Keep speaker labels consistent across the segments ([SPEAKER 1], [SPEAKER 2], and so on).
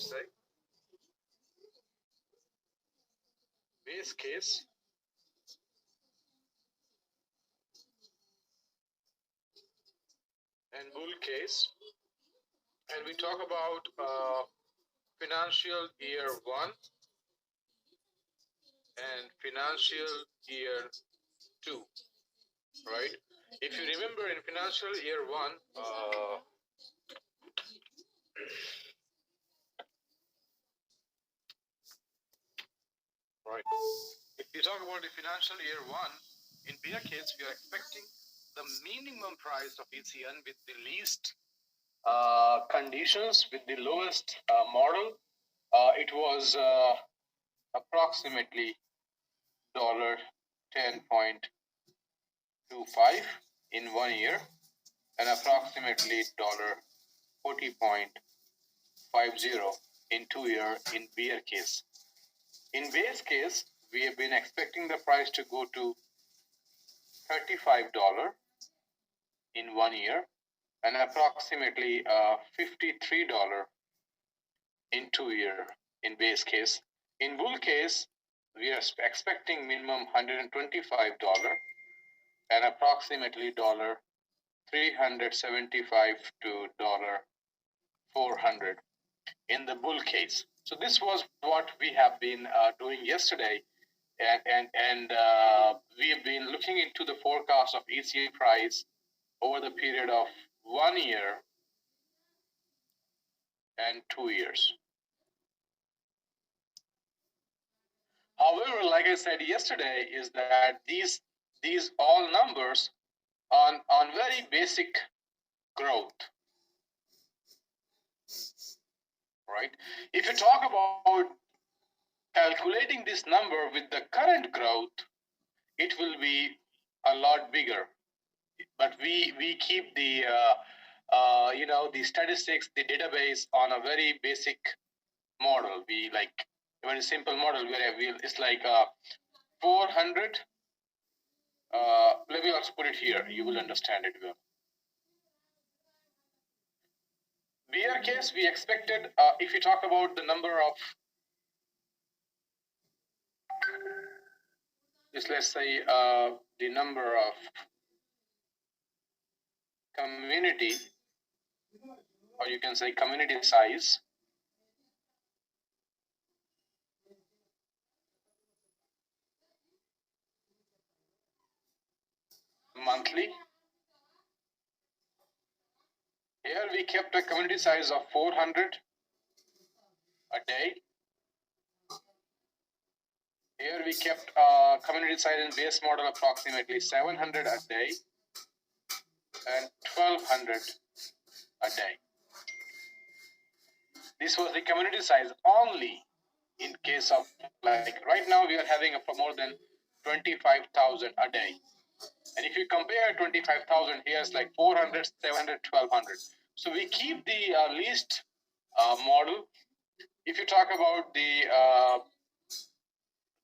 [SPEAKER 1] let's say. Base case and bull case. And we talk about financial year 1 and financial year 2, right? If you remember, in financial year 1, right? If you talk about the financial year 1, in bear case, we are expecting the minimum price of ECN with the least conditions, with the lowest model. It was approximately $10.25 in 1 year and approximately $40.50 in 2 year in bear case. In base case, we have been expecting the price to go to $35 in 1 year and approximately $53 in 2 year in base case. In bull case, we are expecting minimum $125 and approximately $375 to $400 in the bull case. So this was what we have been doing yesterday, and we have been looking into the forecast of ECN price over the period of 1 year and 2 years. However, like I said yesterday, is that these all numbers on very basic growth, right? If you talk about calculating this number with the current growth, it will be a lot bigger. But we keep the the statistics, the database on a very basic model. We like a very simple model where it's like 400. Let me also put it here. You will understand it well. Bear case, we expected, if you talk about the number of, let's say the number of community, or you can say community size, monthly. Here we kept a community size of 400 a day. Here we kept community size in base model approximately 700 a day and 1200 a day. This was the community size only in case of, like right now we are having for more than 25,000 a day. And if you compare 25,000, here's like 400, 700, 1200. So we keep the least model. If you talk about the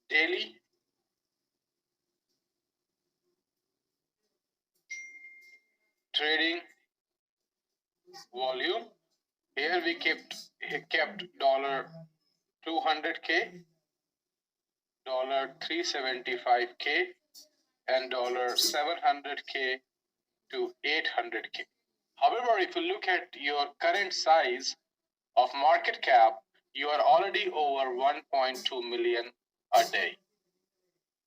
[SPEAKER 1] daily trading volume, here we kept $200K, $375K, and $700K to $800K. However, if you look at your current size of market cap, you are already over 1.2 million a day.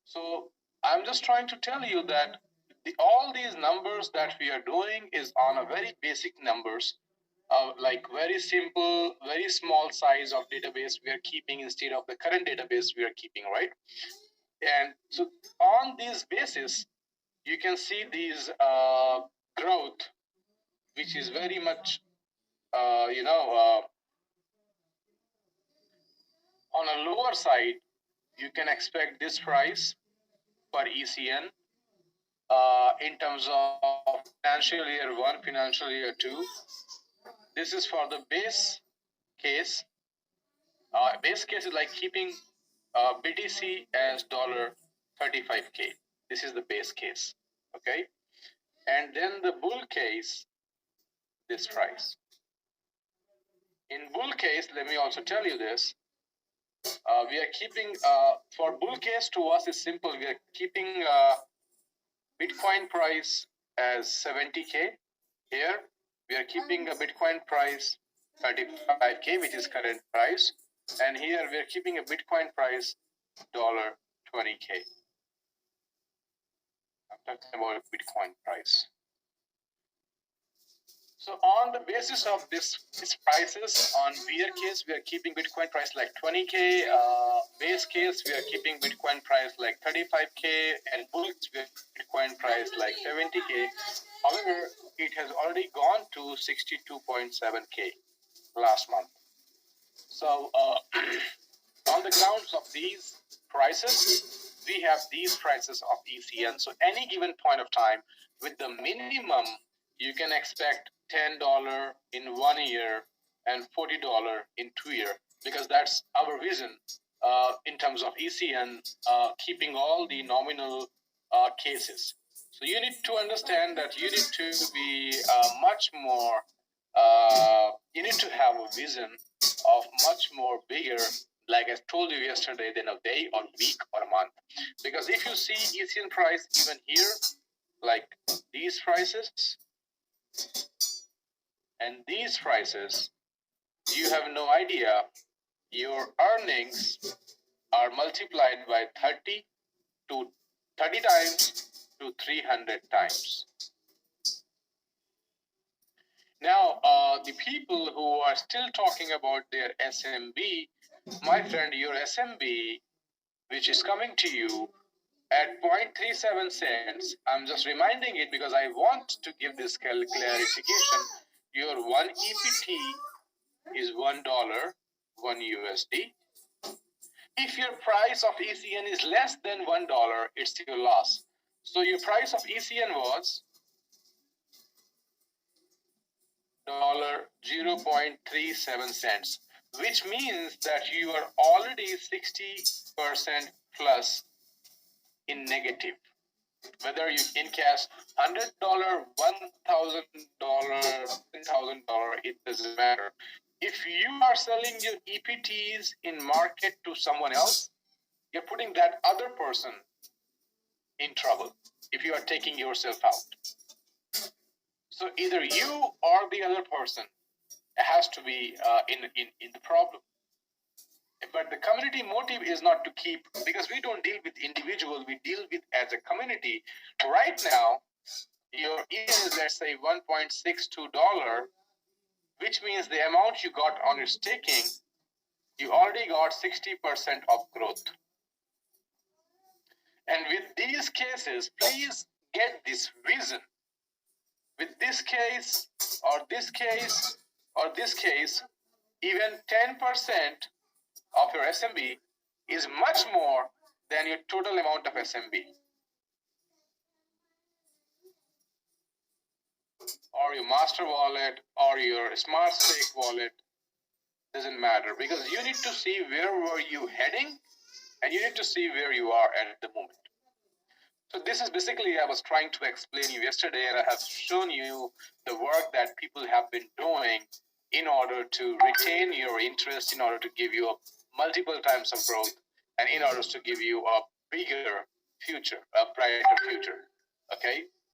[SPEAKER 1] So I'm just trying to tell you that all these numbers that we are doing is on a very basic numbers, like very simple, very small size of database we are keeping instead of the current database we are keeping, right? And so on this basis, you can see these growth, which is very much, on a lower side. You can expect this price for ECN in terms of financial year 1, financial year 2. This is for the base case. Base case is like keeping BTC as $35K. This is the base case, okay? And then the bull case, this price. In bull case, let me also tell you this. We are keeping, for bull case to us is simple. We are keeping Bitcoin price as 70K. Here, we are keeping a Bitcoin price 35K, which is current price. And here we are keeping a Bitcoin price $20K. I'm talking about Bitcoin price. So on the basis of these prices, on bear case, we are keeping Bitcoin price like 20K. Base case, we are keeping Bitcoin price like 35K. And bull, we are Bitcoin price like 70K. However, it has already gone to 62.7K last month. So on the grounds of these prices, we have these prices of ECN. So any given point of time, with the minimum, you can expect $10 in 1 year and $40 in 2 years, because that's our vision in terms of ECN, keeping all the nominal cases. So you need to understand that you need to be much more, you need to have a vision of much more bigger, like I told you yesterday, than a day or week or a month. Because if you see ECN price even here, like these prices and these prices, you have no idea. Your earnings are multiplied by 30 times to 300 times. Now, the people who are still talking about their SMB, my friend, your SMB, which is coming to you at 0.37 cents, I'm just reminding it because I want to give this clarification. Your 1 EPT is $1, 1 USD. If your price of ECN is less than $1, it's your loss. So your price of ECN was $0.37, which means that you are already 60% plus in negative. Whether you encash $100, $1,000, $10,000, it doesn't matter. If you are selling your EPTs in market to someone else, you're putting that other person in trouble if you are taking yourself out. So either you or the other person has to be in the problem. But the community motive is not to keep, because we don't deal with individuals, we deal with as a community. Right now, your ETH is, let's say, $1.62, which means the amount you got on your staking, you already got 60% of growth. And with these cases, please get this vision. With this case, or this case, or this case, even 10% of your SMB is much more than your total amount of SMB. Or your master wallet, or your smart stake wallet, doesn't matter, because you need to see where were you heading, and you need to see where you are at the moment. So this is basically, I was trying to explain you yesterday, and I have shown you the work that people have been doing in order to retain your interest, in order to give you multiple times of growth, and in order to give you a bigger future, a brighter future. Okay.